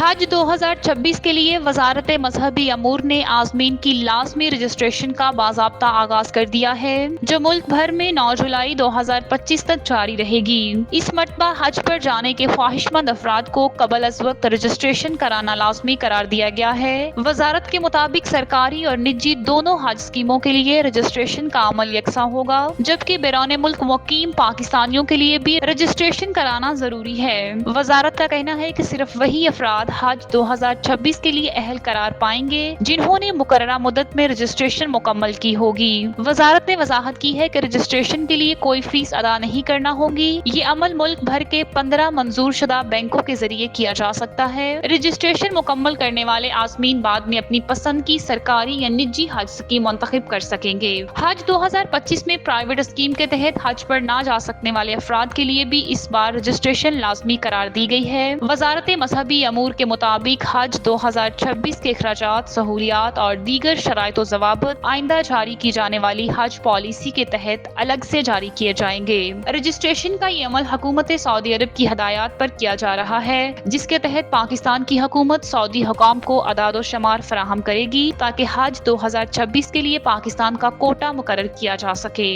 حج 2026 کے لیے وزارت مذہبی امور نے عازمین کی لازمی رجسٹریشن کا باضابطہ آغاز کر دیا ہے، جو ملک بھر میں 9 جولائی 2025 تک جاری رہے گی۔ اس مرتبہ حج پر جانے کے خواہش مند افراد کو قبل از وقت رجسٹریشن کرانا لازمی قرار دیا گیا ہے۔ وزارت کے مطابق سرکاری اور نجی دونوں حج اسکیموں کے لیے رجسٹریشن کا عمل یکساں ہوگا، جبکہ بیرون ملک مقیم پاکستانیوں کے لیے بھی رجسٹریشن کرانا ضروری ہے۔ وزارت کا کہنا ہے کہ صرف وہی افراد حج 2026 کے لیے اہل قرار پائیں گے جنہوں نے مقررہ مدت میں رجسٹریشن مکمل کی ہوگی۔ وزارت نے وضاحت کی ہے کہ رجسٹریشن کے لیے کوئی فیس ادا نہیں کرنا ہوگی۔ یہ عمل ملک بھر کے 15 منظور شدہ بینکوں کے ذریعے کیا جا سکتا ہے۔ رجسٹریشن مکمل کرنے والے عازمین بعد میں اپنی پسند کی سرکاری یا نجی حج اسکیم منتخب کر سکیں گے۔ حج 2025 میں پرائیویٹ اسکیم کے تحت حج پر نہ جا سکنے والے افراد کے لیے بھی اس بار رجسٹریشن لازمی قرار دی گئی ہے۔ وزارت مذہبی امور کے مطابق حج 2026 کے اخراجات، سہولیات اور دیگر شرائط و ضوابط آئندہ جاری کی جانے والی حج پالیسی کے تحت الگ سے جاری کیے جائیں گے۔ رجسٹریشن کا یہ عمل حکومت سعودی عرب کی ہدایات پر کیا جا رہا ہے، جس کے تحت پاکستان کی حکومت سعودی حکام کو اعداد و شمار فراہم کرے گی تاکہ حج 2026 کے لیے پاکستان کا کوٹہ مقرر کیا جا سکے۔